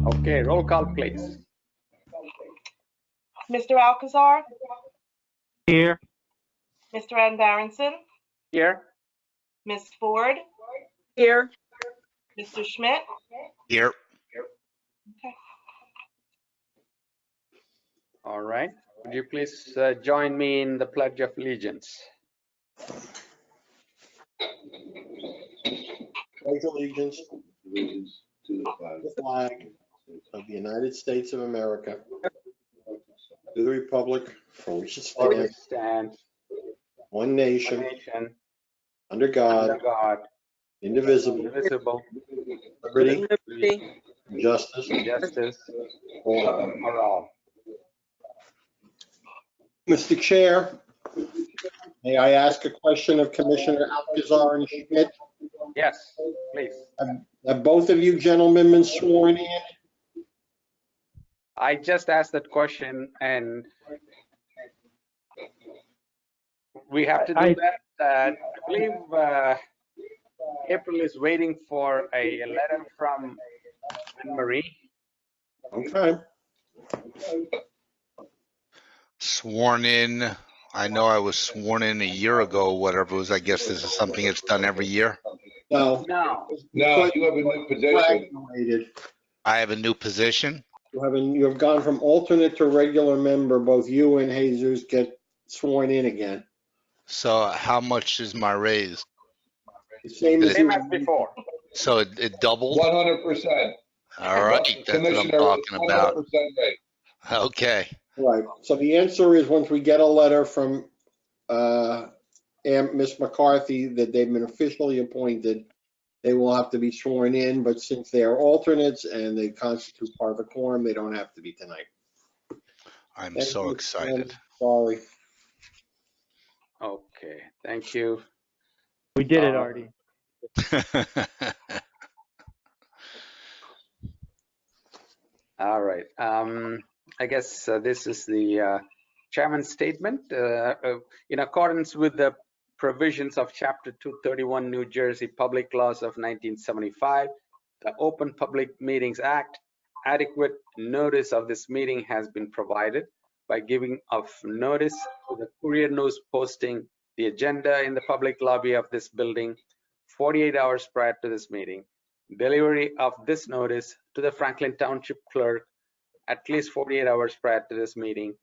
Okay, roll call, please. Mr. Alcazar, Here. Mr. Andaronson, Here. Ms. Ford, Here. Mr. Schmidt. Here. Okay. All right. Would you please join me in the Pledge of Allegiance? Pledge allegiance to the flag of the United States of America, to the republic for which it stands, one One nation, nation, under God, under God, indivisible, indivisible, liberty, Liberty. and justice justice for all. for all. Mr. Chair, may I ask a question of Commissioner Alcazar and Schmidt? Yes, please. Have both of you gentlemen been sworn in? I just asked that question and we have to do that. I believe April is waiting for a letter from Anne Marie. Okay. Sworn in. I know I was sworn in a year ago, whatever it was. I guess this is something that's done every year. No. No. No, you have a new position. Graduated. I have a new position. You have gone from alternate to regular member. Both you and Jesus get sworn in again. So how much is my raise? The same as Same as before. So it doubled? 100%. All right, that's what I'm Commissioner, talking about. 100% rate. Okay. Right. So the answer is once we get a letter from Miss McCarthy that they've been officially appointed, they will have to be sworn in. But since they are alternates and they constitute part of the quorum, they don't have to be tonight. I'm Thank so you, excited. Sorry. Okay, thank you. We did it already. All right. I guess this is the chairman's statement. In accordance with the provisions of Chapter 231 New Jersey Public Laws of 1975, the Open Public Meetings Act, adequate notice of this meeting has been provided by giving of notice to the Courier News posting the agenda in the public lobby of this building 48 hours prior to this meeting, delivery of this notice to the Franklin Township clerk at least 48 hours prior to this meeting,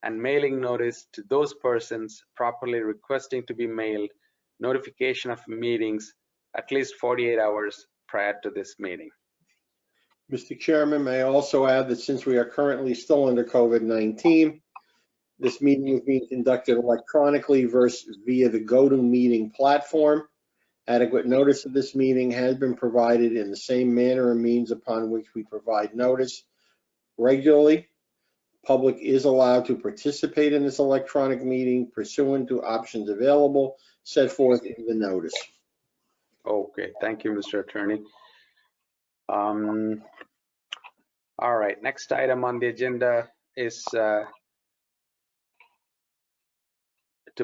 and mailing notice to those persons properly requesting to be mailed notification of meetings at least 48 hours prior to this meeting. Mr. Chairman, may I also add that since we are currently still under COVID-19, this meeting is being conducted electronically versus via the GoToMeeting platform. Adequate notice of this meeting has been provided in the same manner and means upon which we provide notice regularly. Public is allowed to participate in this electronic meeting pursuant to options available set forth in the notice. Okay, thank you, Mr. Attorney. All right, next item on the agenda is to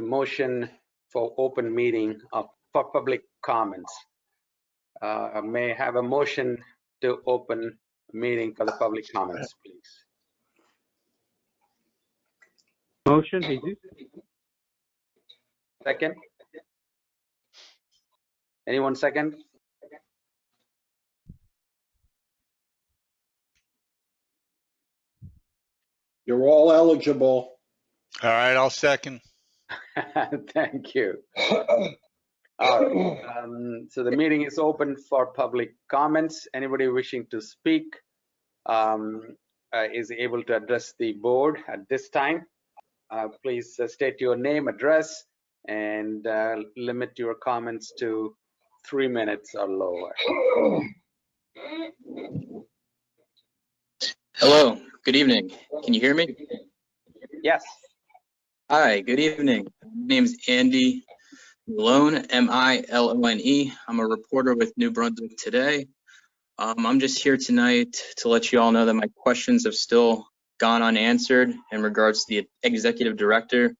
motion for open meeting for public comments. May I have a motion to open meeting for the public comments, please? Motion, Jesus. Second? Anyone second? You're all eligible. All right, I'll second. Thank you. All right. So the meeting is open for public comments. Anybody wishing to speak is able to address the board at this time. Please state your name, address, and limit your comments to 3 minutes or lower. Hello, good evening. Can you hear me? Yes. Hi, good evening. My name is Andy Milone, M-I-L-O-N-E. I'm a reporter with New Brunswick Today. I'm just here tonight to let you all know that my questions have still gone unanswered in regards to the executive director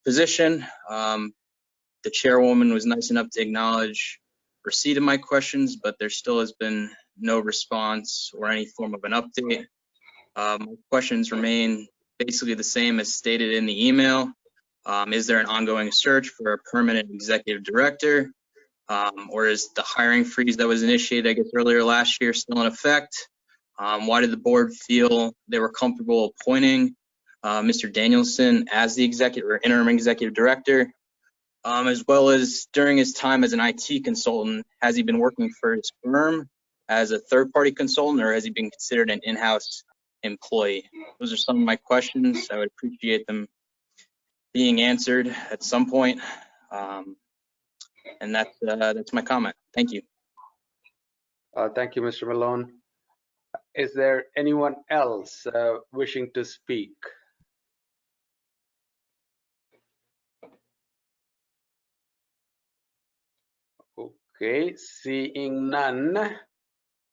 position. The chairwoman was nice enough to acknowledge receipt of my questions, but there still has been no response or any form of an update. My questions remain basically the same as stated in the email. Is there an ongoing search for a permanent executive director? Or is the hiring freeze that was initiated, I guess, earlier last year still in effect? Why did the board feel they were comfortable appointing Mr. Danielson as the executive or interim executive director? As well as during his time as an IT consultant, has he been working for his firm as a third-party consultant, or has he been considered an in-house employee? Those are some of my questions. I would appreciate them being answered at some point. And that's my comment. Thank you. Thank you, Mr. Malone. Is there anyone else wishing to speak? Okay, seeing none,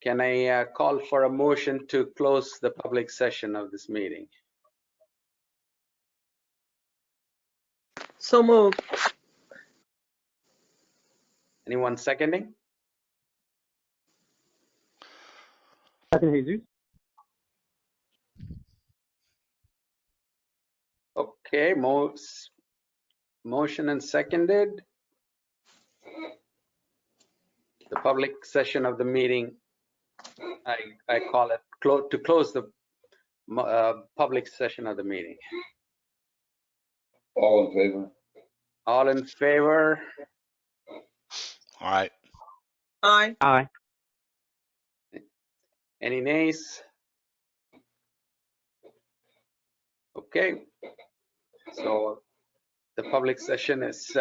can I call for a motion to close the public session of this meeting? So moved. Anyone seconding? Second, Jesus. Okay, motion and seconded. The public session of the meeting, I call it to close the public session of the meeting. All in favor? All in favor? All right. Aye. Aye. Any nays? Okay, so the public session is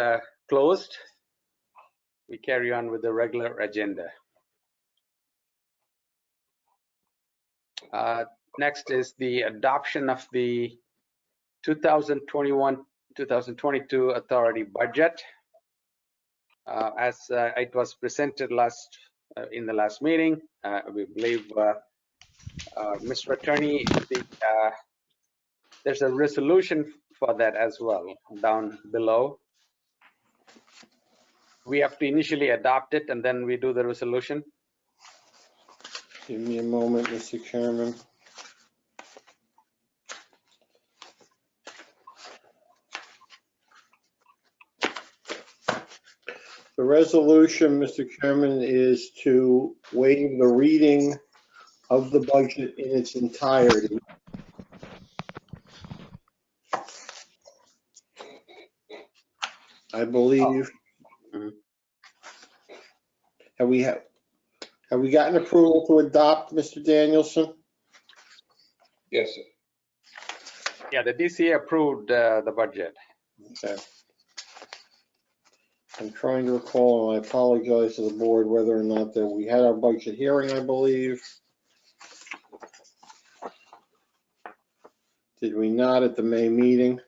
closed. We carry on with the regular agenda. Next is the adoption of the 2021-2022 authority budget. As it was presented in the last meeting, we believe, Mr. Attorney, there's a resolution for that as well down below. We have to initially adopt it and then we do the resolution. Give me a moment, Mr. Chairman. The resolution, Mr. Chairman, is to waive the reading of the budget in its entirety. I believe. Have we gotten approval to adopt, Mr. Danielson? Yes, sir. Yeah, the DCA approved the budget. Okay. I'm trying to recall, and I apologize to the board, whether or not that we had our budget hearing, I believe. Did we not at the May meeting?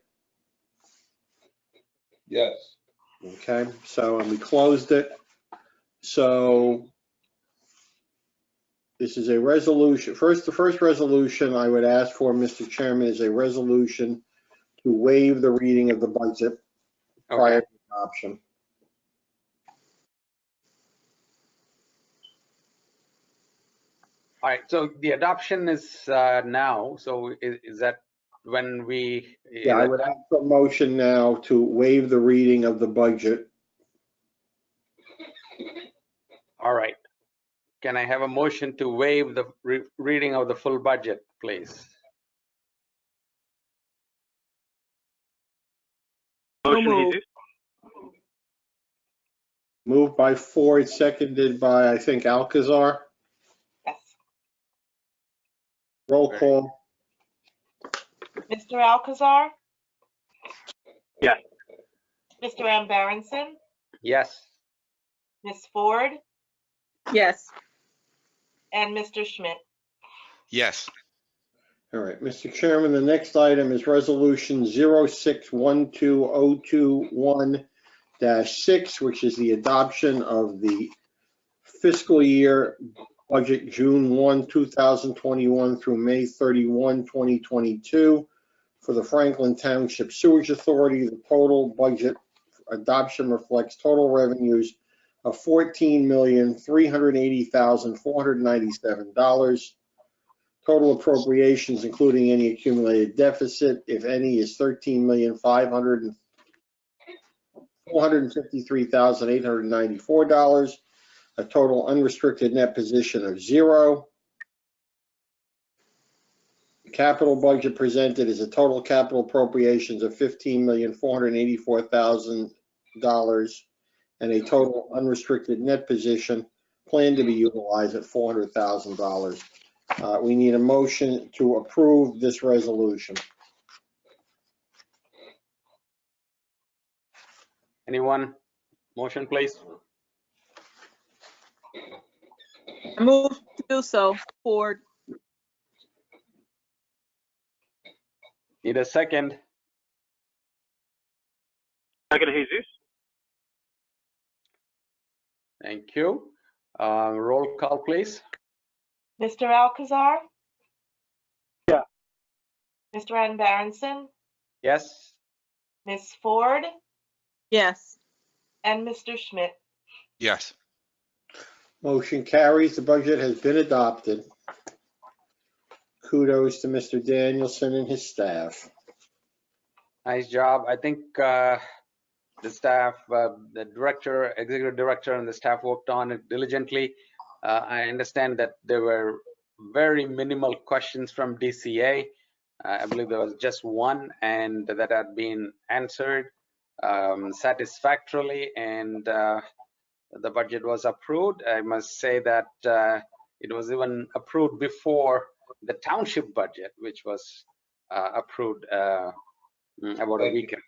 Yes. Okay, so, and we closed it. So this is a resolution. The first resolution I would ask for, Mr. Chairman, is a resolution to waive the reading of the budget prior to adoption. All right, so the adoption is now. So is that when we? Yeah, I would ask for a motion now to waive the reading of the budget. All right. Can I have a motion to waive the reading of the full budget, please? Motion, moved. Jesus. Moved by Ford, seconded by, I think, Alcazar. Yes. Roll call. Mr. Alcazar? Yes. Mr. Ambaranson? Yes. Ms. Ford? Yes. And Mr. Schmidt? Yes. All right, Mr. Chairman, the next item is Resolution 06-12021-6, which is the adoption of the fiscal year budget June 1, 2021 through May 31, 2022 for the Franklin Township Sewerage Authority. The total budget adoption reflects total revenues of $14,380,497. Total appropriations, including any accumulated deficit, if any, is $13,453,894. A total unrestricted net position of 0. The capital budget presented is a total capital appropriations of $15,484,000 and a total unrestricted net position planned to be utilized at $400,000. We need a motion to approve this resolution. Anyone? Motion, please. I move to do so. Ford. Need a second? Second, Jesus. Thank you. Roll call, please. Mr. Alcazar? Yeah. Mr. Van Berenson? Yes. Ms. Ford? Yes. And Mr. Schmidt? Yes. Motion carries. The budget has been adopted. Kudos to Mr. Danielson and his staff. Nice job. I think the staff, the director, executive director, and the staff worked on it diligently. I understand that there were very minimal questions from DCA. I believe there was just one, and that had been answered satisfactorily, and the budget was approved. I must say that it was even approved before the township budget, which was approved about a week ago.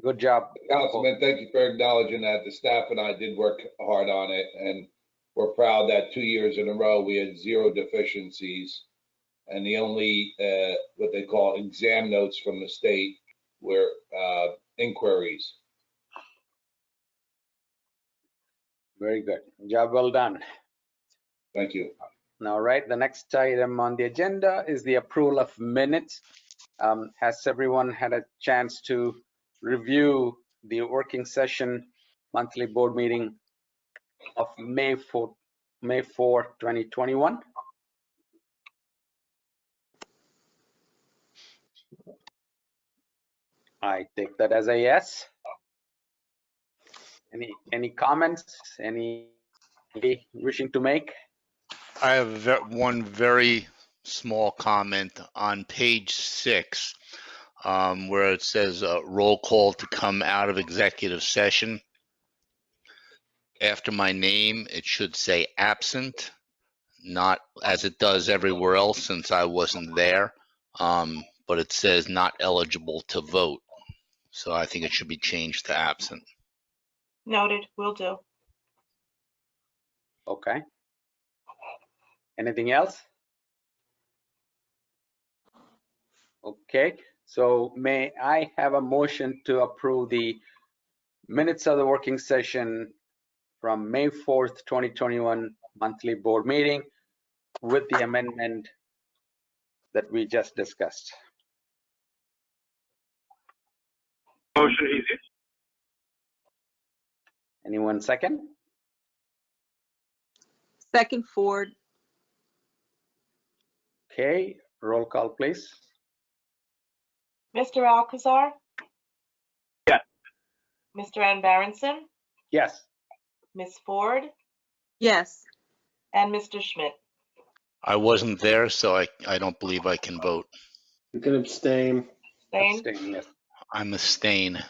Good job. Councilman, thank you for acknowledging that. The staff and I did work hard on it, and we're proud that 2 years in a row we had 0 deficiencies. And the only, what they call exam notes from the state were inquiries. Very good. Job well done. Thank you. All right, the next item on the agenda is the approval of minutes. Has everyone had a chance to review the working session monthly board meeting of May 4, 2021? I take that as a yes. Any comments? Any wishing to make? I have one very small comment on page 6, where it says roll call to come out of executive session. After my name, it should say absent, not as it does everywhere else since I wasn't there, but it says not eligible to vote. So I think it should be changed to absent. Noted, will do. Okay. Anything else? Okay, so may I have a motion to approve the minutes of the working session from May 4th, 2021 monthly board meeting with the amendment that we just discussed? Motion, Jesus. Anyone second? Second, Ford. Okay, roll call, please. Mr. Alcazar? Yeah. Mr. Van Berenson? Yes. Ms. Ford? Yes. And Mr. Schmidt? I wasn't there, so I don't believe I can vote. You can abstain. Abstain? Abstain, yes. I'm a stain.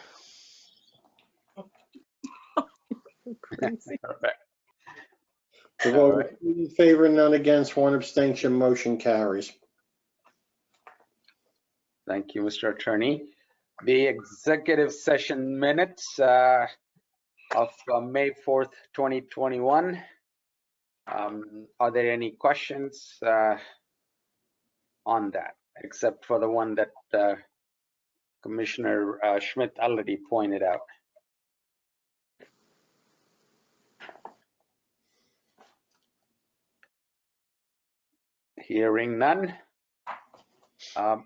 Crazy. Perfect. The vote is 3 in favor, none against, 1 abstention. Motion carries. Thank you, Mr. Attorney. The executive session minutes of May 4th, 2021. Are there any questions on that, except for the one that Commissioner Schmidt already pointed out? Hearing none,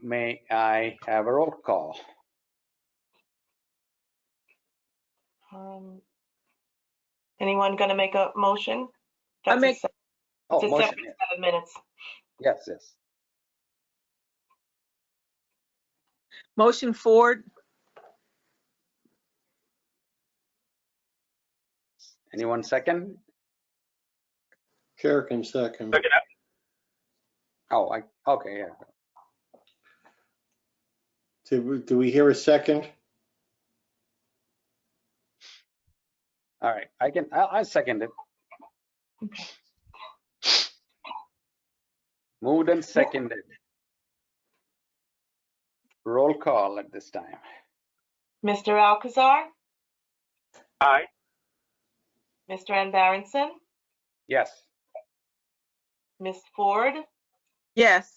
may I have a roll call? Anyone gonna make a motion? I That's a make- se- Oh, It's a motion, separate 7 minutes. yes, yes. Motion Ford. Anyone second? Chair can second. Second, Oh, okay, yeah. Do we hear a second? All right, I second it. Moved and seconded. Roll call at this time. Mr. Alcazar, aye. Mr. Ann Barrenson, Yes. Ms. Ford, Yes.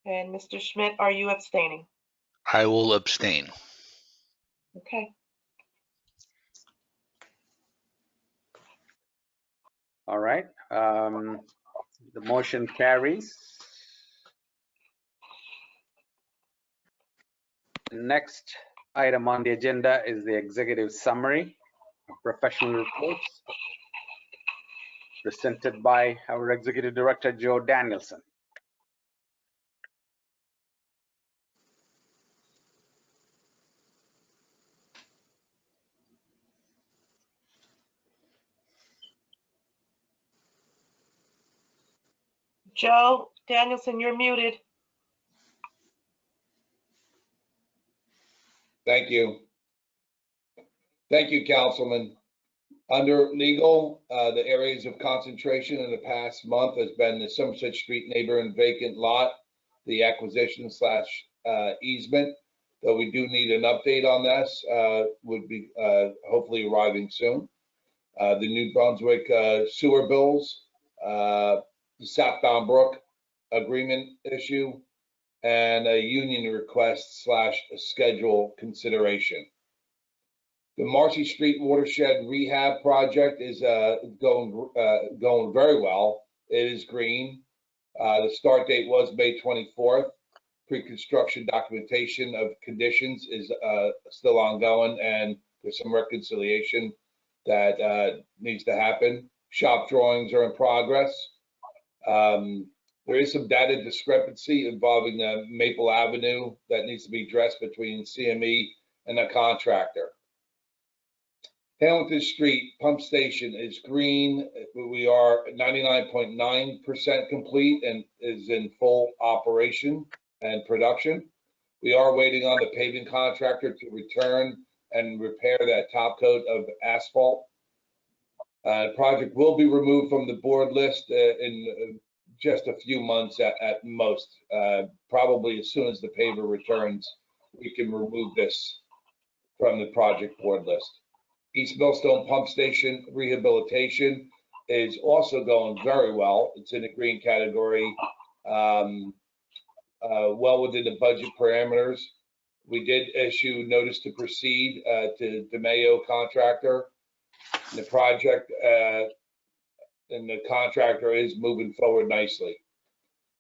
and Mr. Schmidt, are you abstaining? I will abstain. Okay. All right. The motion carries. The next item on the agenda is the executive summary of professional reports presented by our Executive Director, Joe Danielson. Joe Danielson, you're muted. Thank you. Thank you, Councilman. Under legal, the areas of concentration in the past month has been the Somerset Street neighbor and vacant lot, the acquisition / easement. Though we do need an update on this, would be hopefully arriving soon. The New Brunswick sewer bills, the Southbound Brook agreement issue, and a union request / schedule consideration. The Marcy Street Watershed Rehab Project is going very well. It is green. The start date was May 24th. Pre-construction documentation of conditions is still ongoing, and there's some reconciliation that needs to happen. Shop drawings are in progress. There is some data discrepancy involving Maple Avenue that needs to be addressed between CME and the contractor. Hamilton Street Pump Station is green. We are 99.9% complete and is in full operation and production. We are waiting on the paving contractor to return and repair that top coat of asphalt. Project will be removed from the board list in just a few months at most. Probably as soon as the paver returns, we can remove this from the project board list. East Millstone Pump Station rehabilitation is also going very well. It's in the green category, well within the budget parameters. We did issue notice to proceed to DeMayo contractor. The project and the contractor is moving forward nicely.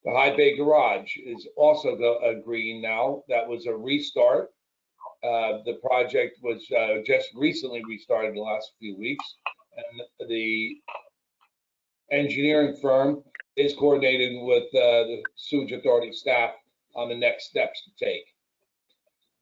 The High Bay Garage is also green now. That was a restart. The project was just recently restarted in the last few weeks, and the engineering firm is coordinating with the sewage authority staff on the next steps to take.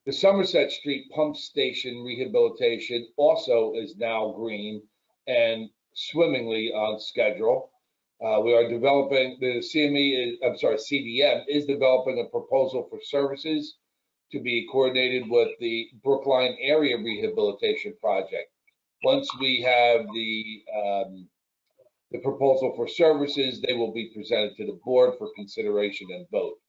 The Somerset Street Pump Station rehabilitation also is now green and swimmingly on schedule. We are developing, the CDM is developing a proposal for services to be coordinated with the Brookline Area Rehabilitation Project. Once we have the proposal for services, they will be presented to the board for consideration and vote.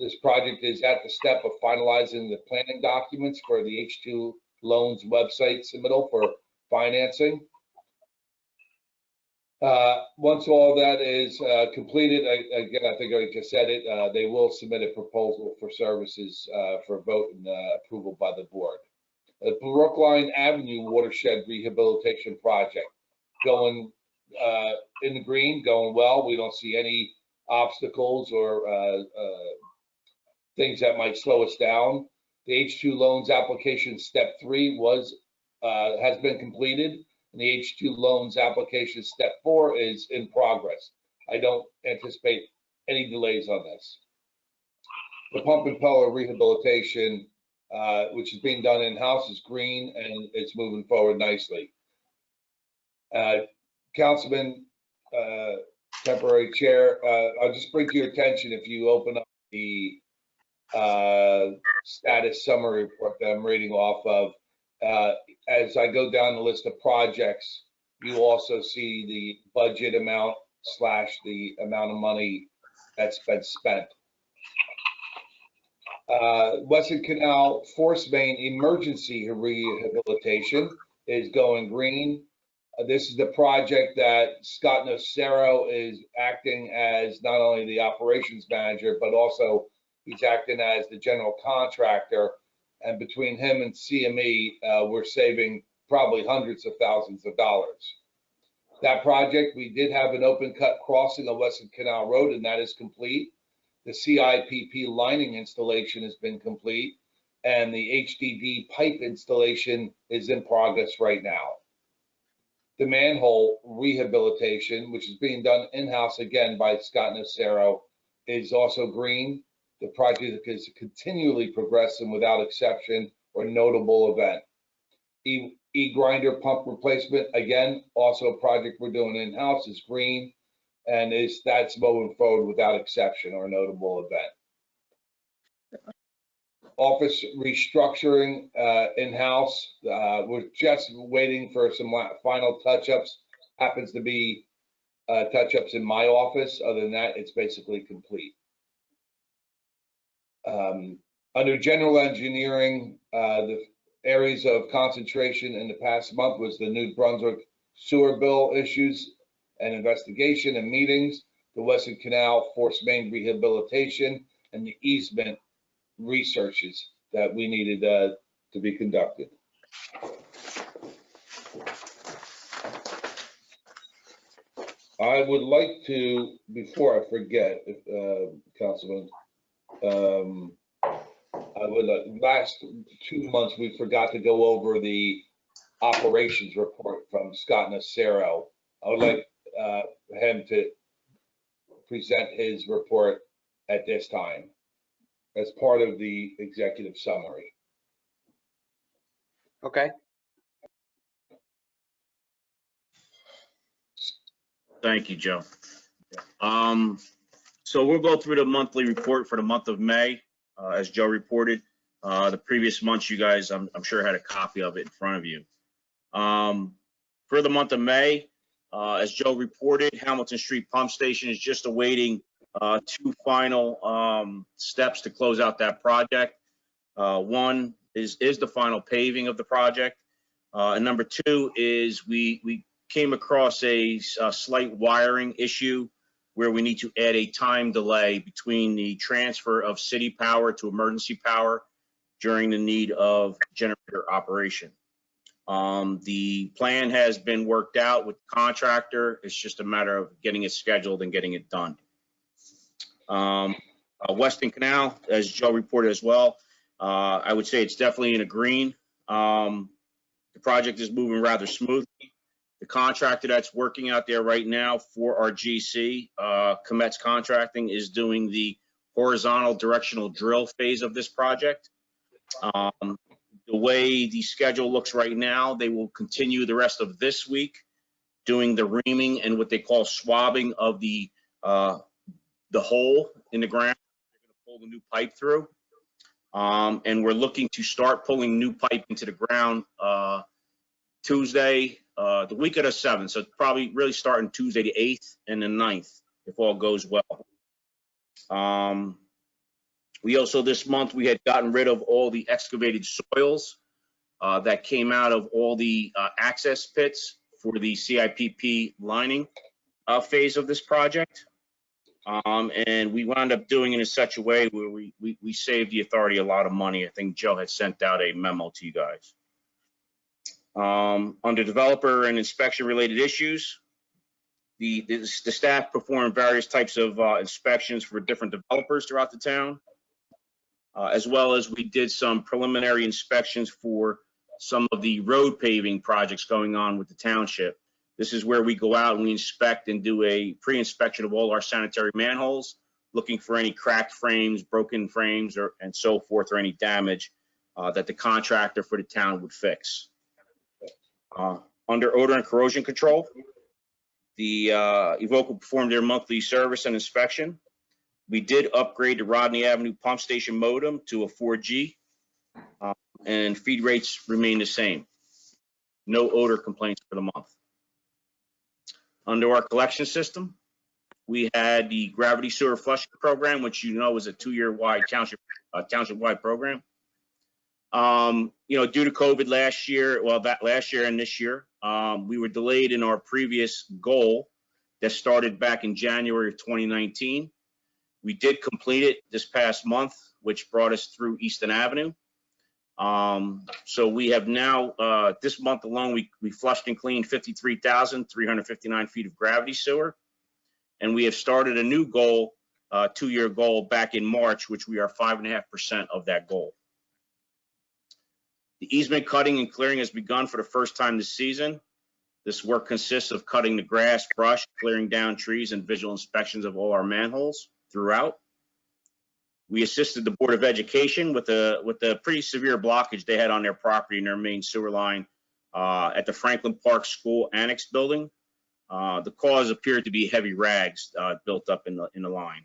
This project is at the step of finalizing the planning documents for the H2 Loans website submittal for financing. Once all that is completed, again, I think I just said it, they will submit a proposal for services for vote and approval by the board. The Brookline Avenue Watershed Rehabilitation Project going in the green, going well. We don't see any obstacles or things that might slow us down. The H2 loans application step 3 has been completed, and the H2 loans application step 4 is in progress. I don't anticipate any delays on this. The pump impeller rehabilitation, which is being done in-house, is green and it's moving forward nicely. Councilman, temporary chair, I'll just bring to your attention, if you open up the status summary report that I'm reading off of, as I go down the list of projects, you also see the budget amount / the amount of money that's been spent. Weston Canal Force Main emergency rehabilitation is going green. This is the project that Scott Nocero is acting as not only the operations manager, but also he's acting as the general contractor. And between him and CME, we're saving probably hundreds of thousands of dollars. That project, we did have an open cut crossing of Weston Canal Road, and that is complete. The CIPP lining installation has been complete, and the HDD pipe installation is in progress right now. The manhole rehabilitation, which is being done in-house again by Scott Nocero, is also green. The project is continually progressing without exception or notable event. E-grinder pump replacement, again, also a project we're doing in-house, is green, and that's moving forward without exception or notable event. Office restructuring in-house, we're just waiting for some final touch-ups. Happens to be touch-ups in my office. Other than that, it's basically complete. Under general engineering, the areas of concentration in the past month was the New Brunswick sewer bill issues and investigation and meetings, the Weston Canal Force Main rehabilitation, and the easement researches that we needed to be conducted. I would like to, before I forget, Councilman, last 2 months we forgot to go over the operations report from Scott Nocero. I would like him to present his report at this time as part of the executive summary. Okay. Thank you, Joe. So we'll go through the monthly report for the month of May, as Joe reported. The previous months, you guys, I'm sure had a copy of it in front of you. For the month of May, as Joe reported, Hamilton Street Pump Station is just awaiting 2 final steps to close out that project. One is the final paving of the project. And number 2 is we came across a slight wiring issue where we need to add a time delay between the transfer of city power to emergency power during the need of generator operation. The plan has been worked out with the contractor. It's just a matter of getting it scheduled and getting it done. Weston Canal, as Joe reported as well, I would say it's definitely in a green. The project is moving rather smoothly. The contractor that's working out there right now for our GC, Comet's Contracting, is doing the horizontal directional drill phase of this project. The way the schedule looks right now, they will continue the rest of this week doing the reaming and what they call swabbing of the hole in the ground. They're going to pull the new pipe through. And we're looking to start pulling new pipe into the ground Tuesday, the week of the 7th. So probably really starting Tuesday the 8th and the 9th, if all goes well. We also, this month, we had gotten rid of all the excavated soils that came out of all the access pits for the CIPP lining phase of this project. And we wound up doing it in such a way where we saved the authority a lot of money. I think Joe had sent out a memo to you guys. Under developer and inspection related issues, the staff performed various types of inspections for different developers throughout the town. as well as we did some preliminary inspections for some of the road paving projects going on with the township. This is where we go out and we inspect and do a pre-inspection of all our sanitary manholes, looking for any cracked frames, broken frames, and so forth, or any damage that the contractor for the town would fix. Under odor and corrosion control, the Evoqua performed their monthly service and inspection. We did upgrade the Rodney Avenue pump station modem to a 4G, and feed rates remain the same. No odor complaints for the month. Under our collection system, we had the gravity sewer flushing program, which you know is a 2-year wide township-wide program. Due to COVID last year and this year, we were delayed in our previous goal that started back in January of 2019. We did complete it this past month, which brought us through Easton Avenue. So we have now, this month alone, we flushed and cleaned 53,359 feet of gravity sewer. And we have started a new goal, 2-year goal back in March, which we are 5.5% of that goal. The easement cutting and clearing has begun for the first time this season. This work consists of cutting the grass, brush, clearing down trees, and visual inspections of all our manholes throughout. We assisted the Board of Education with a pretty severe blockage they had on their property in their main sewer line at the Franklin Park School Annex building. The cause appeared to be heavy rags built up in the line.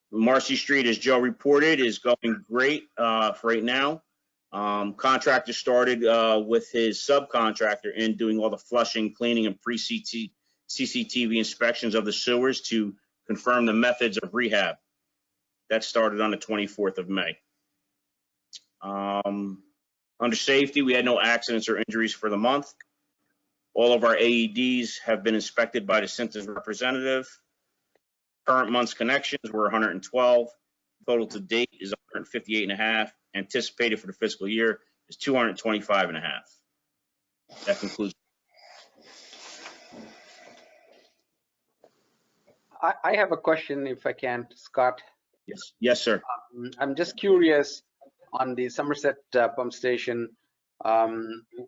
Marcy Street, as Joe reported, is going great for right now. Contractor started with his subcontractor in doing all the flushing, cleaning, and pre-CCTV inspections of the sewers to confirm the methods of rehab. That started on the 24th of May. Under safety, we had no accidents or injuries for the month. All of our AEDs have been inspected by the Center's representative. Current month's connections were 112. Total to date is 158.5. Anticipated for the fiscal year is 225.5. That concludes. I have a question, if I can, Scott. Yes, sir. I'm just curious on the Somerset pump station,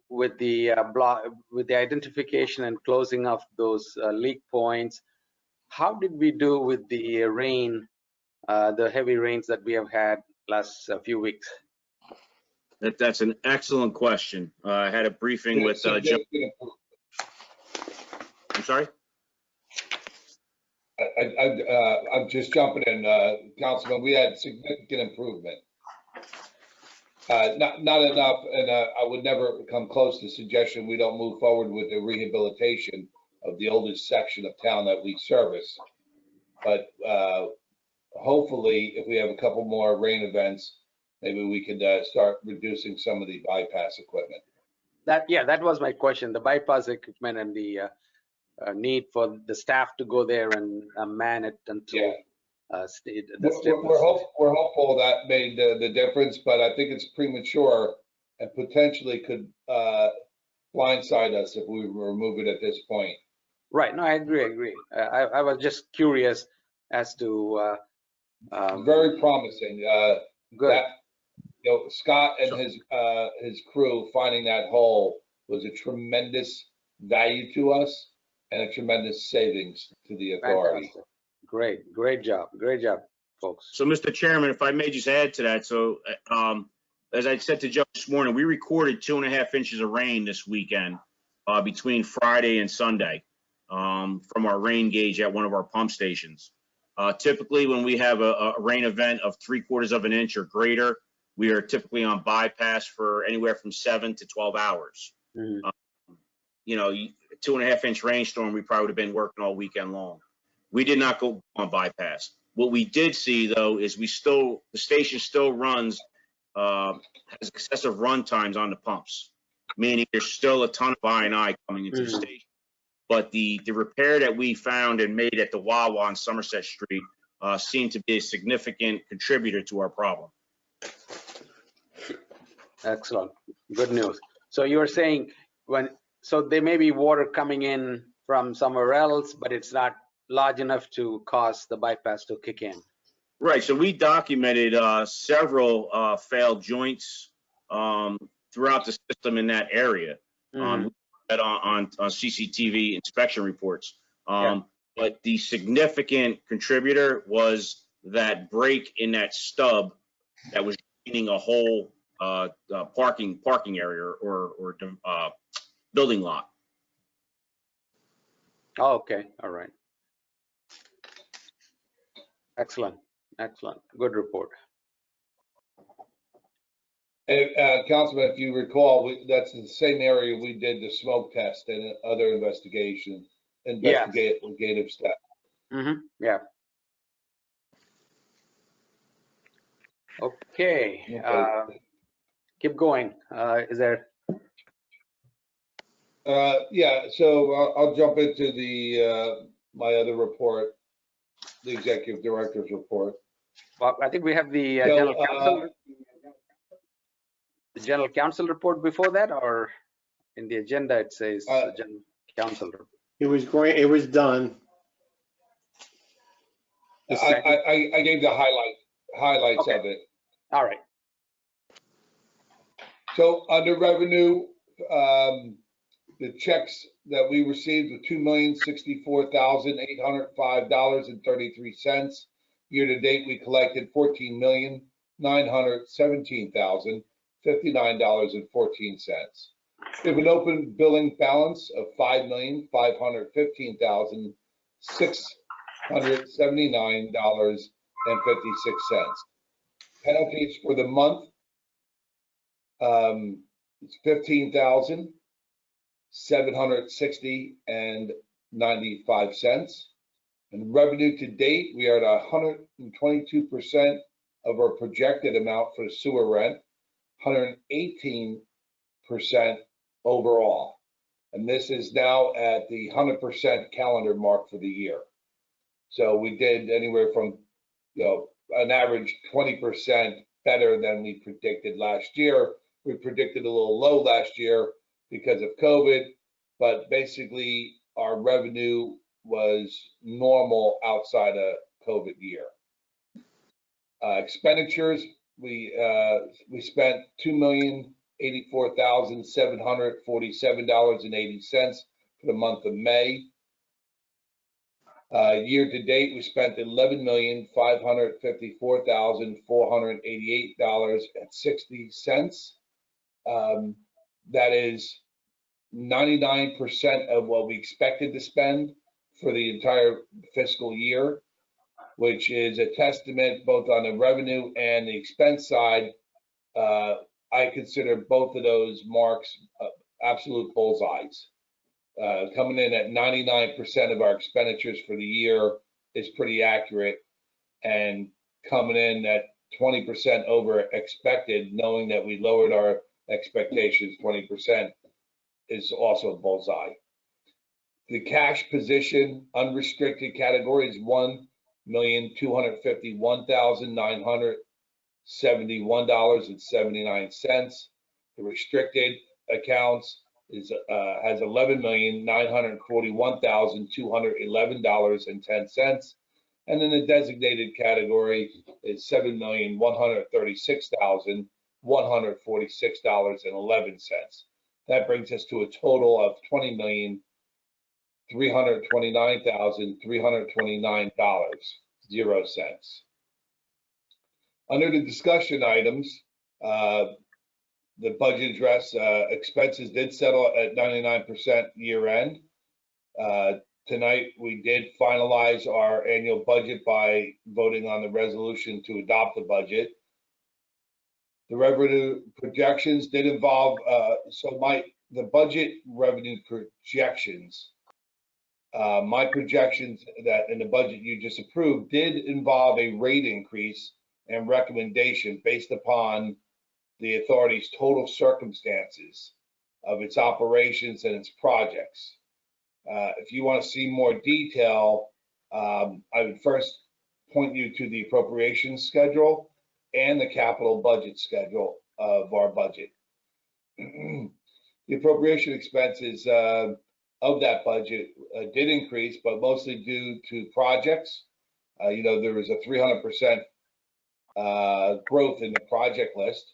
with the identification and closing of those leak points. How did we do with the rain, the heavy rains that we have had last few weeks? That's an excellent question. I had a briefing with Joe. I'm sorry? I'm just jumping in, Councilman. We had significant improvement. Not enough, and I would never come close to suggestion we don't move forward with the rehabilitation of the oldest section of town that we service. But hopefully, if we have a couple more rain events, maybe we can start reducing some of the bypass equipment. That was my question. The bypass equipment and the need for the staff to go there and man it until we're hopeful that made the difference, but I think it's premature and potentially could blindside us if we remove it at this point. Right. No, I agree. I was just curious as to. Very promising. Good. That, Scott and his crew finding that hole was a tremendous value to us and a tremendous savings to the authority. Fantastic. Great job, folks. So, Mr. Chairman, if I may just add to that, so as I said to Joe this morning, we recorded 2.5 inches of rain this weekend between Friday and Sunday from our rain gauge at one of our pump stations. Typically, when we have a rain event of 3/4 of an inch or greater, we are typically on bypass for anywhere from 7 to 12 hours. Mm-hmm. A 2.5 inch rainstorm, we probably would have been working all weekend long. We did not go on bypass. What we did see, though, is the station still runs, has excessive run times on the pumps, meaning there's still a ton of I&I coming into the station. But the repair that we found and made at the Wawa on Somerset Street seemed to be a significant contributor to our problem. Excellent. Good news. So you're saying so there may be water coming in from somewhere else, but it's not large enough to cause the bypass to kick in. Right, so we documented several failed joints throughout the system in that area. Mhm. That on CCTV inspection reports. Yeah. But the significant contributor was that break in that stub that was draining a whole parking area or building lot. Oh, okay, all right. Excellent, excellent, good report. And, Councilman, if you recall, that's the same area we did the smoke test and other investigative stuff. Yeah. Okay, keep going. Is there? Yeah, so I'll jump into the my other report, the executive director's report. Well, I think we have the So, general counsel report before that, or in the agenda it says general counsel report. It was great. It was done. I gave the highlights Okay. of it. All right. So under revenue, the checks that we received were $2,064,805.33. Year to date, we collected $14,917,059.14. We have an open billing balance of $5,515,679.56. Penalties for the month, it's $15,760.95. And revenue to date, we are at 122% of our projected amount for the sewer rent, 118% overall. And this is now at the 100% calendar mark for the year. So we did anywhere from, an average 20% better than we predicted last year. We predicted a little low last year because of COVID, but basically our revenue was normal outside a COVID year. Expenditures, we spent $2,084,747.80 for the month of May. Year to date, we spent $11,554,488.60. That is 99% of what we expected to spend for the entire fiscal year, which is a testament both on the revenue and the expense side. I consider both of those marks absolute bullseyes. Coming in at 99% of our expenditures for the year is pretty accurate, and coming in at 20% over expected, knowing that we lowered our expectations 20%, is also a bullseye. The cash position, unrestricted category, is $1,251,971.79. The restricted accounts has $11,941,211.10, and then the designated category is $7,136,146.11. That brings us to a total of $20,329,329.00. Under the discussion items, the budget address, expenses did settle at 99% year end. Tonight, we did finalize our annual budget by voting on the resolution to adopt the budget. The revenue projections did involve, the budget revenue projections, my projections that in the budget you just approved did involve a rate increase and recommendation based upon the authority's total circumstances of its operations and its projects. If you want to see more detail, I would first point you to the appropriations schedule and the capital budget schedule of our budget. The appropriation expenses of that budget did increase, but mostly due to projects. There was a 300% growth in the project list,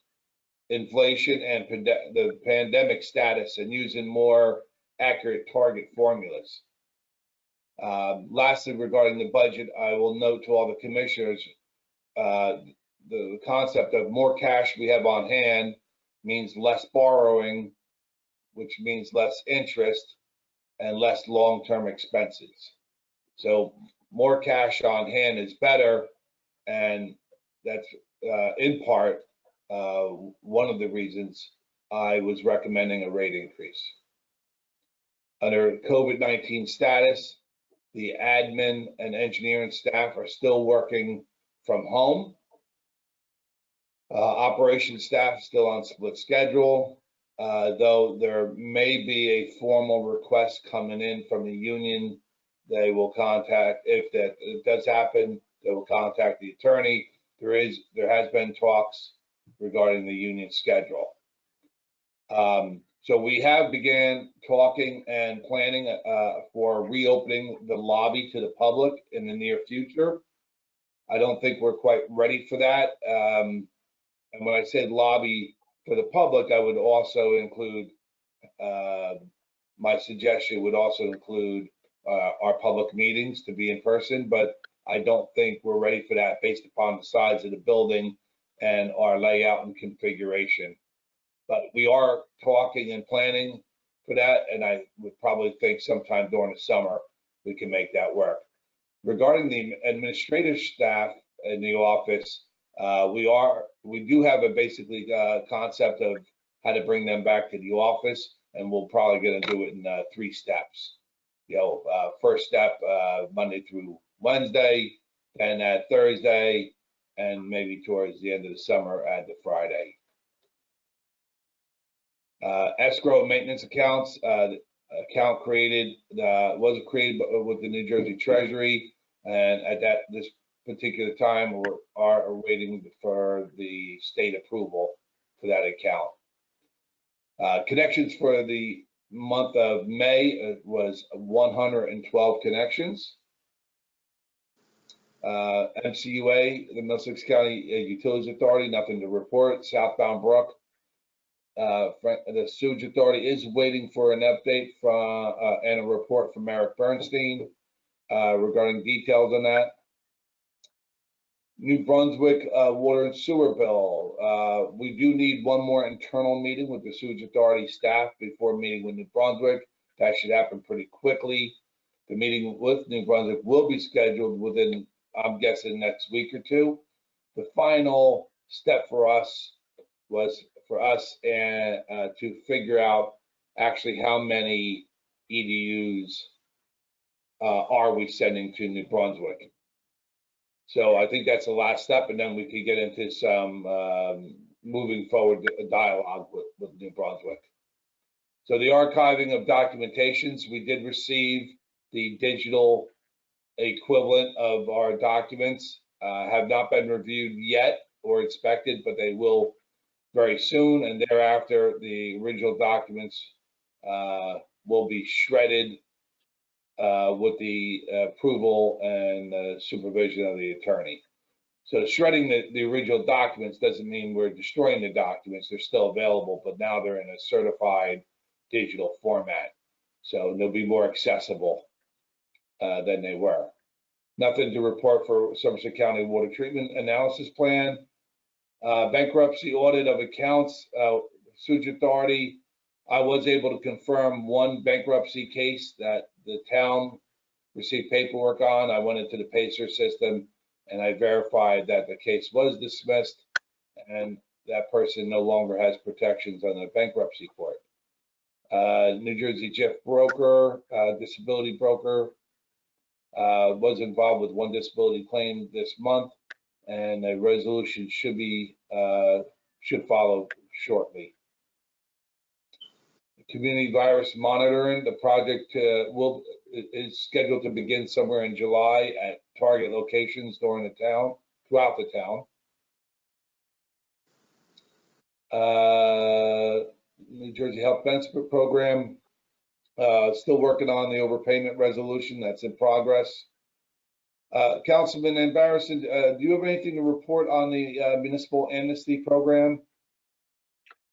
inflation, and the pandemic status, and using more accurate target formulas. Lastly, regarding the budget, I will note to all the commissioners, the concept of more cash we have on hand means less borrowing, which means less interest and less long-term expenses. So more cash on hand is better, and that's in part one of the reasons I was recommending a rate increase. Under COVID-19 status, the admin and engineering staff are still working from home. Operations staff is still on split schedule, though there may be a formal request coming in from the union. They will contact, if that it does happen, they will contact the attorney. There has been talks regarding the union schedule. So we have began talking and planning for reopening the lobby to the public in the near future. I don't think we're quite ready for that. And when I say lobby for the public, I would also include, my suggestion would also include our public meetings to be in person, but I don't think we're ready for that based upon the size of the building and our layout and configuration. But we are talking and planning for that, and I would probably think sometime during the summer we can make that work. Regarding the administrative staff in the office, we do have a basically concept of how to bring them back to the office, and we'll probably going to do it in 3 steps. First step Monday through Wednesday, then at Thursday, and maybe towards the end of the summer at the Friday. Escrow maintenance accounts, account created, was created with the New Jersey Treasury, and at this particular time we are waiting for the state approval for that account. Connections for the month of May was 112 connections. MCUA, the Middlesex County Utilities Authority, nothing to report. Southbound Brook, the Sewage Authority is waiting for an update from and a report from Eric Bernstein regarding details on that. New Brunswick water and sewer bill. We do need one more internal meeting with the Sewage Authority staff before meeting with New Brunswick. That should happen pretty quickly. The meeting with New Brunswick will be scheduled within, I'm guessing, next week or two. The final step for us was to figure out actually how many EDUs are we sending to New Brunswick. So I think that's the last step, and then we could get into some moving forward dialogue with New Brunswick. So the archiving of documentations, we did receive the digital equivalent of our documents, have not been reviewed yet or inspected, but they will very soon, and thereafter the original documents will be shredded with the approval and supervision of the attorney. So shredding the original documents doesn't mean we're destroying the documents. They're still available, but now they're in a certified digital format. So they'll be more accessible than they were. Nothing to report for Somerset County Water Treatment Analysis Plan. Bankruptcy audit of accounts, Sewage Authority. I was able to confirm one bankruptcy case that the town received paperwork on. I went into the PACER system and I verified that the case was dismissed and that person no longer has protections on the bankruptcy court. New Jersey JIF broker, disability broker, was involved with one disability claim this month, and a resolution should follow shortly. Community virus monitoring, the project is scheduled to begin somewhere in July at target locations throughout the town. New Jersey Health Benefit Program, still working on the overpayment resolution that's in progress. Councilman Barrison, do you have anything to report on the municipal amnesty program?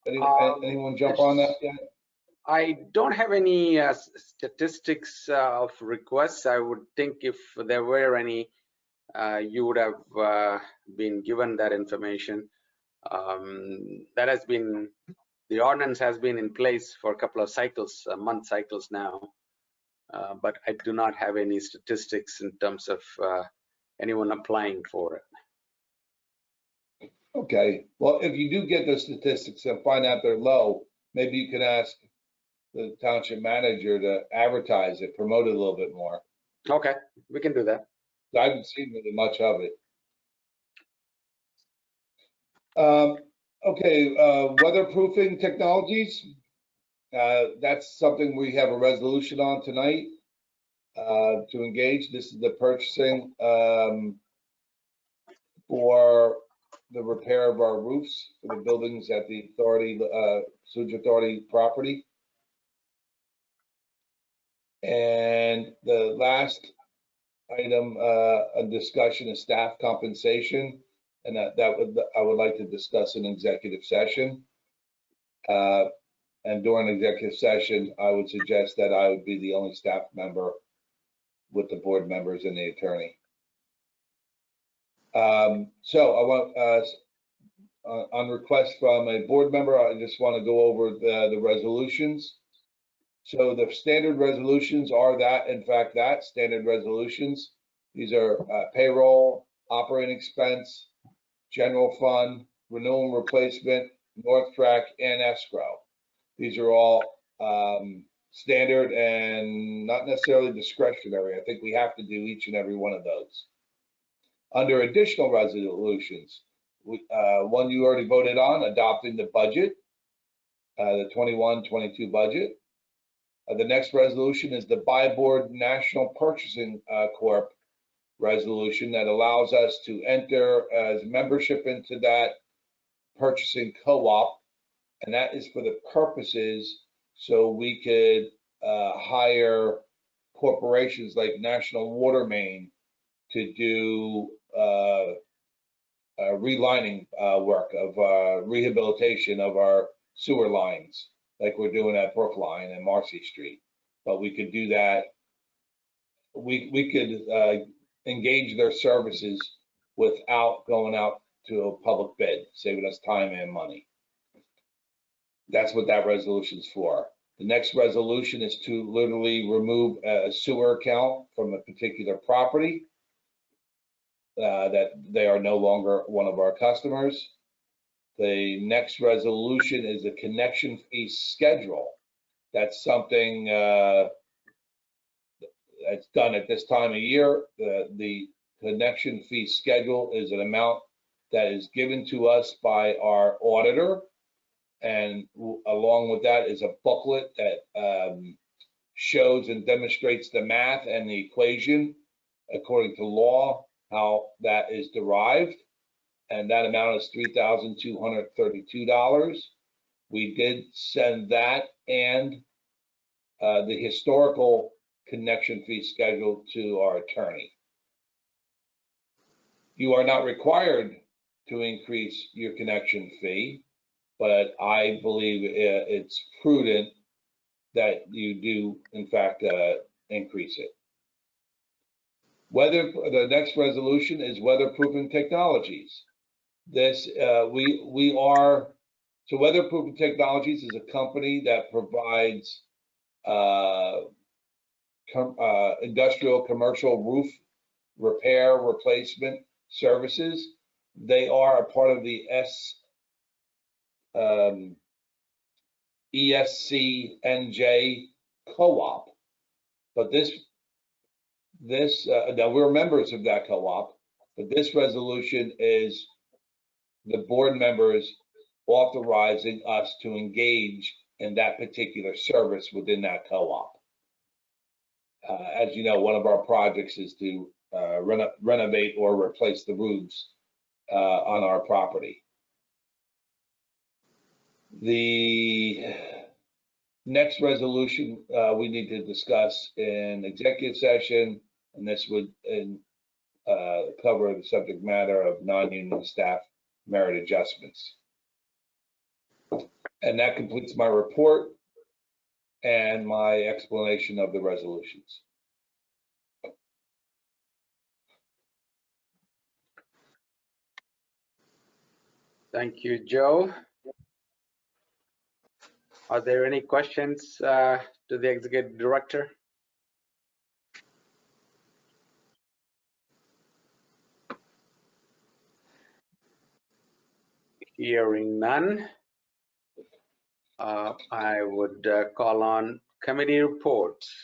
Anyone jump on that yet? I don't have any statistics of requests. I would think if there were any, you would have been given that information. That has been, the ordinance has been in place for a couple of cycles, month cycles now. But I do not have any statistics in terms of anyone applying for it. Okay, well, if you do get the statistics and find out they're low, maybe you can ask the township manager to advertise it, promote it a little bit more. Okay, we can do that. I haven't seen really much of it. Okay, weatherproofing technologies. That's something we have a resolution on tonight to engage. This is the purchasing for the repair of our roofs for the buildings at the authority, sewage authority property. And the last item, a discussion is staff compensation, and I would like to discuss in executive session. And during executive session, I would suggest that I would be the only staff member with the board members and the attorney. So I want, on request from a board member, I just want to go over the resolutions. So the standard resolutions are that, in fact, that standard resolutions. These are payroll, operating expense, general fund, renewal and replacement, North Track, and escrow. These are all standard and not necessarily discretionary. I think we have to do each and every one of those. Under additional resolutions, one you already voted on, adopting the budget, the 21-22 budget. The next resolution is the Buy Board National Purchasing Corp resolution that allows us to enter as membership into that purchasing co-op, and that is for the purposes so we could hire corporations like National Water Main to do relining work of rehabilitation of our sewer lines, like we're doing at Brookline and Marcy Street. But we could do that. We could engage their services without going out to a public bid, saving us time and money. That's what that resolution is for. The next resolution is to literally remove a sewer account from a particular property, that they are no longer one of our customers. The next resolution is a connection fee schedule. That's something that's done at this time of year. The connection fee schedule is an amount that is given to us by our auditor. And along with that is a booklet that shows and demonstrates the math and the equation according to law, how that is derived. And that amount is $3,232. We did send that and the historical connection fee schedule to our attorney. You are not required to increase your connection fee, but I believe it's prudent that you do, in fact, increase it. The next resolution is weatherproofing technologies. This so Weatherproofing Technologies is a company that provides industrial commercial roof repair replacement services. They are a part of the ESCNJ co-op, but now we're members of that co-op, but this resolution is the board members authorizing us to engage in that particular service within that co-op. As you know, one of our projects is to renovate or replace the roofs on our property. The next resolution we need to discuss in executive session, and this would cover the subject matter of non-union staff merit adjustments. And that completes my report and my explanation of the resolutions. Thank you, Joe. Are there any questions to the executive director? Hearing none, I would call on committee reports.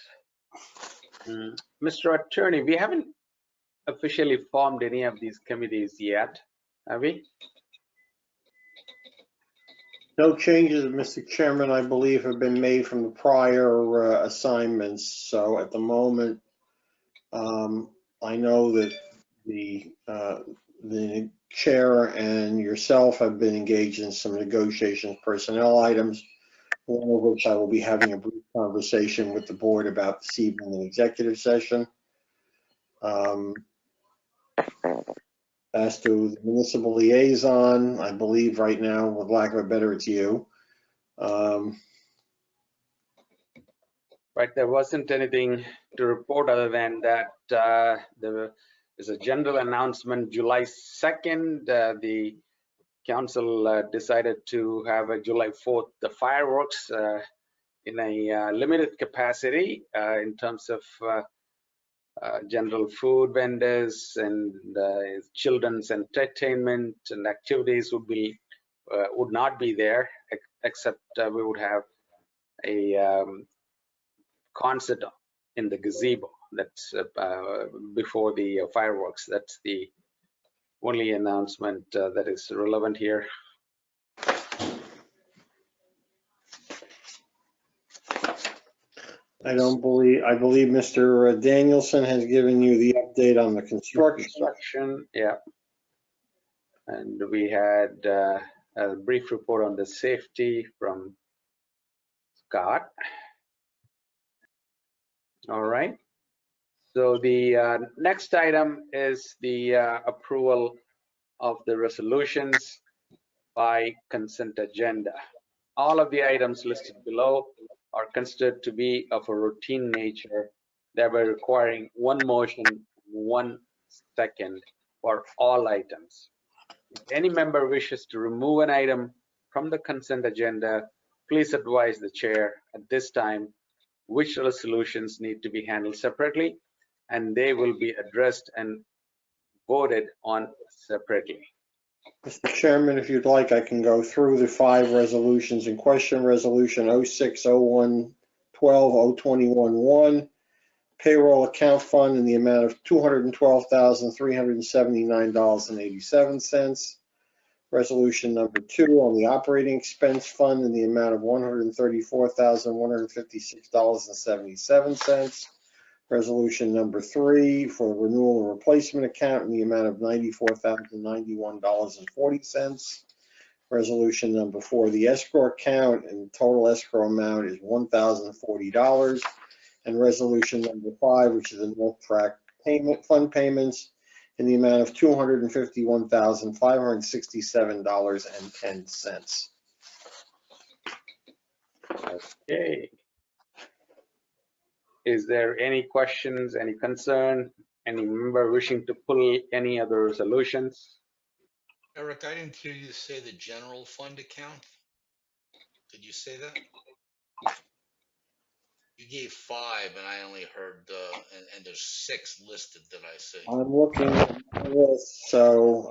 Mr. Attorney, we haven't officially formed any of these committees yet, have we? No changes, Mr. Chairman, I believe have been made from the prior assignments. So at the moment, I know that the chair and yourself have been engaged in some negotiations, personnel items, one of which I will be having a brief conversation with the board about this evening in executive session. As to the municipal liaison, I believe right now, with lack of a better, it's you. Right, there wasn't anything to report other than that there is a general announcement July 2nd. The council decided to have a July 4th the fireworks in a limited capacity in terms of general food vendors and children's entertainment and activities would not be there, except we would have a concert in the gazebo. That's before the fireworks. That's the only announcement that is relevant here. I believe Mr. Danielson has given you the update on the construction. Yeah. And we had a brief report on the safety from Scott. All right. So the next item is the approval of the resolutions by consent agenda. All of the items listed below are considered to be of a routine nature, thereby requiring one motion, 1 second for all items. If any member wishes to remove an item from the consent agenda, please advise the chair at this time which resolutions need to be handled separately, and they will be addressed and voted on separately. Mr. Chairman, if you'd like, I can go through the 5 resolutions in question. Resolution 06, 01, 12, 021, 1. Payroll account fund in the amount of $212,379.87. Resolution number 2 on the operating expense fund in the amount of $134,156.77. Resolution number 3 for renewal and replacement account in the amount of $94,091.40. Resolution number 4, the escrow account, and total escrow amount is $1,040. And resolution number 5, which is the North Track payment fund payments in the amount of $251,567.10. Okay. Is there any questions, any concern, any member wishing to pull any other resolutions? Eric, I didn't hear you say the general fund account. Did you say that? You gave 5 and I only heard, and there's 6 listed that I see. I'm looking at this. So,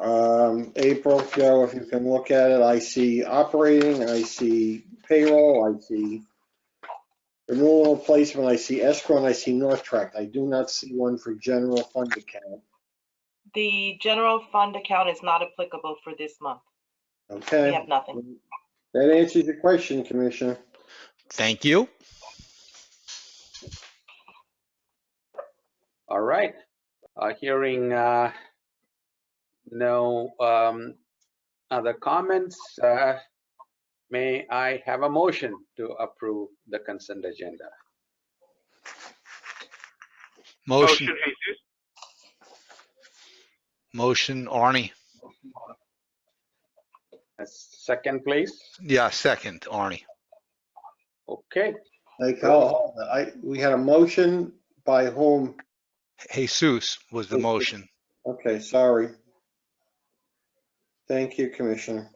April, Joe, if you can look at it, I see operating, I see payroll, I see renewal and replacement, I see escrow, and I see North Track. I do not see one for general fund account. The general fund account is not applicable for this month. Okay. We have nothing. That answers your question, Commissioner. Thank you. All right. Hearing no other comments, may I have a motion to approve the consent agenda? Motion. Jesus. Motion, Arnie. A second, please. Yeah, second, Arnie. Okay, Like, we had a motion by whom? Jesus was the motion. Okay, sorry. Thank you, Commissioner.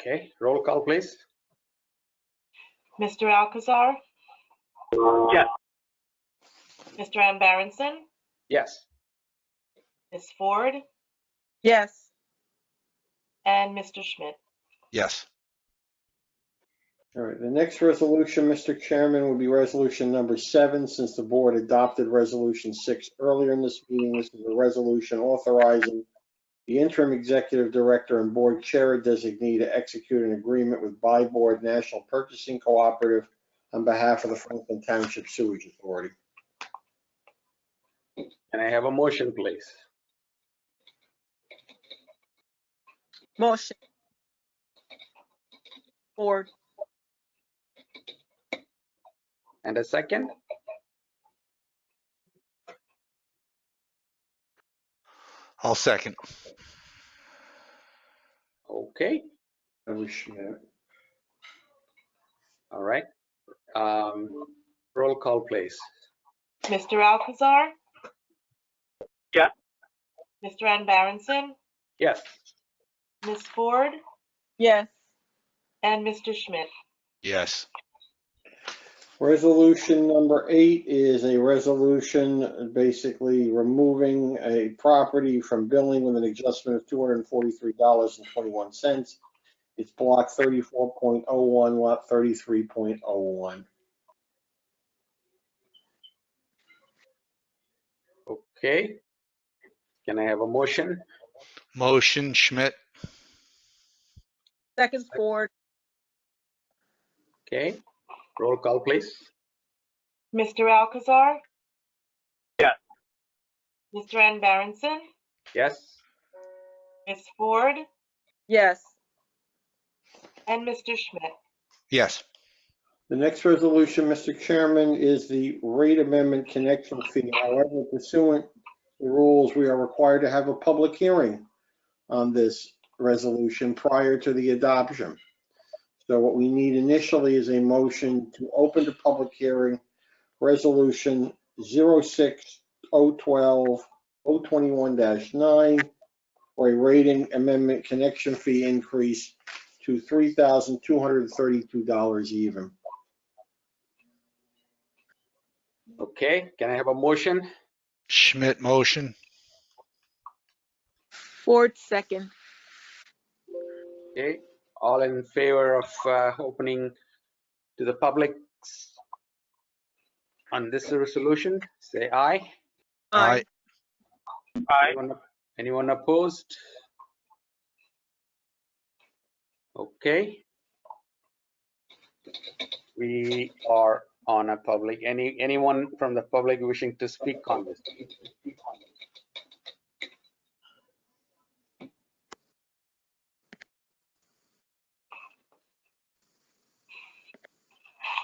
okay, roll call, please. Mr. Alcazar, Yes. Mr. Ann Barrenson, Yes, Ms. Ford, yes, and Mr. Schmidt. Yes. All right, the next resolution, Mr. Chairman, would be resolution number 7. Since the board adopted resolution 6 earlier in this meeting, this is a resolution authorizing the interim executive director and board chair designee to execute an agreement with Buy Board National Purchasing Cooperative on behalf of the Franklin Township Sewerage Authority. can I have a motion, please? motion. Ford, And a second? I'll second. Okay, I wish you had. all right. Roll call, please. Mr. Alcazar, Yes. Mr. Ann Barrenson, Yes, Ms. Ford, yes, and Mr. Schmidt. Yes. Resolution number 8 is a resolution basically removing a property from billing with an adjustment of $243.21. It's block 34.01, lot 33.01. okay. Can I have a motion? Motion, Schmidt. second Ford, Okay, roll call, please. Mr. Alcazar, Yes. Mr. Ann Barrenson, Yes, Ms. Ford, yes, and Mr. Schmidt. Yes. The next resolution, Mr. Chairman, is the rate amendment connection fee. However, pursuant to the rules, we are required to have a public hearing on this resolution prior to the adoption. So what we need initially is a motion to open the public hearing, resolution 06-012-021-9, for a rating amendment connection fee increase to $3,232 even. okay. Can I have a motion? Schmidt, motion. Ford, second, Okay, all in favor of opening to the public on this resolution, say aye. aye, Aye. Anyone opposed? Okay. We are on a public, anyone from the public wishing to speak on this?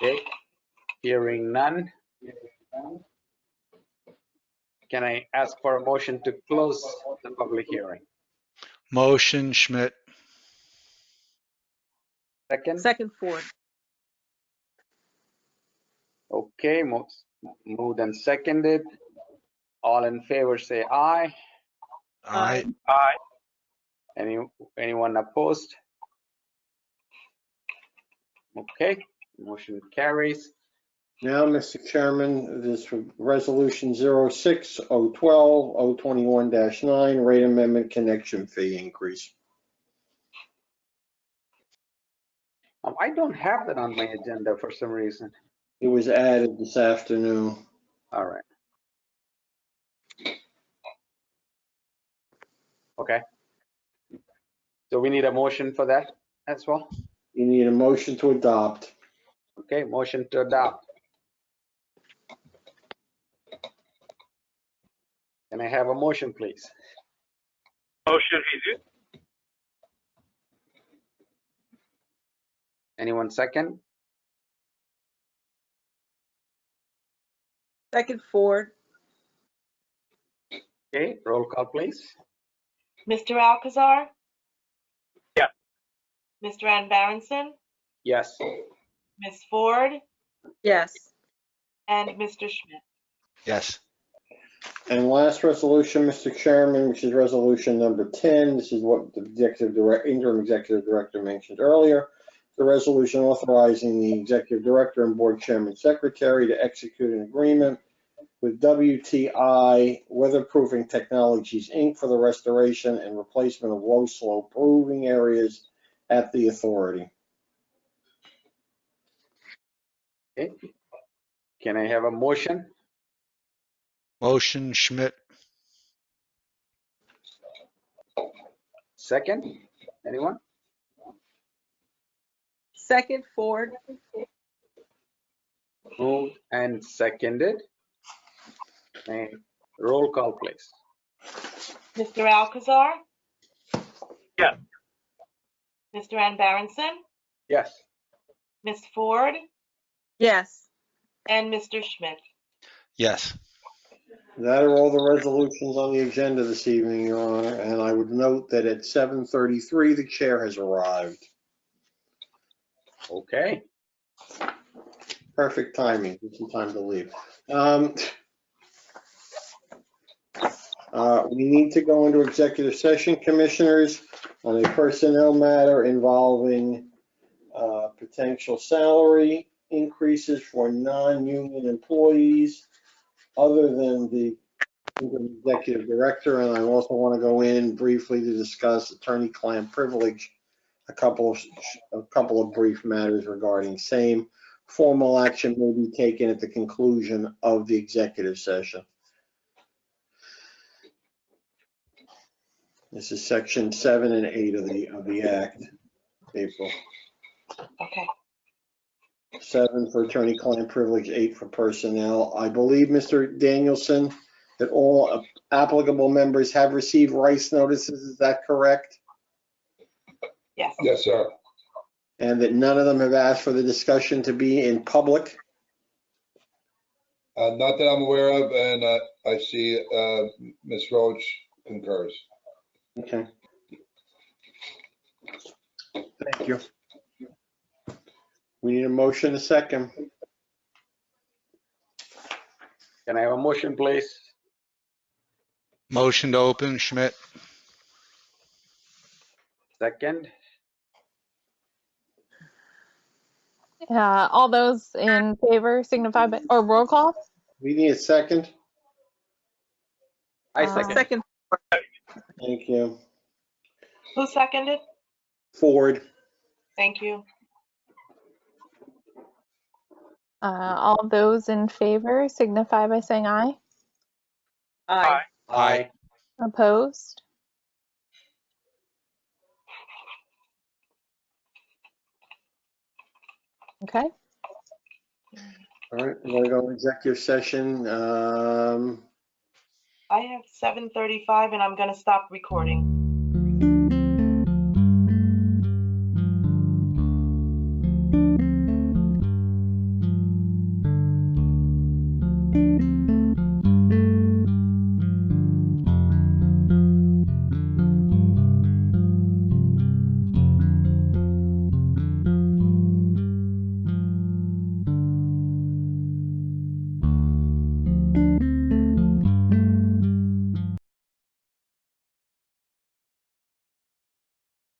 Okay, hearing none. Can I ask for a motion to close the public hearing? Motion, Schmidt. Second? second Ford, Okay, moved and seconded. All in favor, say aye. Aye. Aye. Anyone opposed? Okay, motion carries. Now, Mr. Chairman, this resolution 06-012-021-9, rate amendment connection fee increase. I don't have that on my agenda for some reason. It was added this afternoon. All right. Okay. So we need a motion for that as well? You need a motion to adopt. Okay, motion to adopt. Can I have a motion, please? Motion, Jesus. Anyone second? second Ford, Okay, roll call, please. Mr. Alcazar? Yes. Mr. Ann Barrenson? Yes. Ms. Ford? yes, And Mr. Schmidt? Yes. And last resolution, Mr. Chairman, which is resolution number 10. This is what the interim executive director mentioned earlier. The resolution authorizing the executive director and board chairman secretary to execute an agreement with WTI Weatherproofing Technologies, Inc. for the restoration and replacement of low slope roofing areas at the authority. Okay. Can I have a motion? Motion Schmidt. Second? Anyone? second, Ford, Moved and seconded. And roll call, please. Mr. Alcazar? Yes. Mr. Ann Barrenson? Yes. Ms. Ford? yes, And Mr. Schmidt? Yes. That are all the resolutions on the agenda this evening, Your Honor, and I would note that at 7:33, the chair has arrived. Okay. Perfect timing, just in time to leave. We need to go into executive session, commissioners, on a personnel matter involving potential salary increases for non-union employees other than the executive director. And I also want to go in briefly to discuss attorney-client privilege, a couple of brief matters regarding same. Formal action may be taken at the conclusion of the executive session. This is section 7 and 8 of the act, April. Okay. 7 for attorney-client privilege, 8 for personnel. I believe, Mr. Danielson, that all applicable members have received rice notices. Is that correct? Yes. Yes, sir. And that none of them have asked for the discussion to be in public? Not that I'm aware of, and I see Ms. Roach concurs. Okay. Thank you. We need a motion, a second. Can I have a motion, please? Motion to open Schmidt. Second? All those in favor signify by, or roll call? We need a second. I second. second, Thank you. Who seconded? Ford. Thank you. All those in favor signify by saying aye. aye, Aye. Opposed? Okay. All right, we're going to go executive session. I have 7:35 and I'm going to stop recording.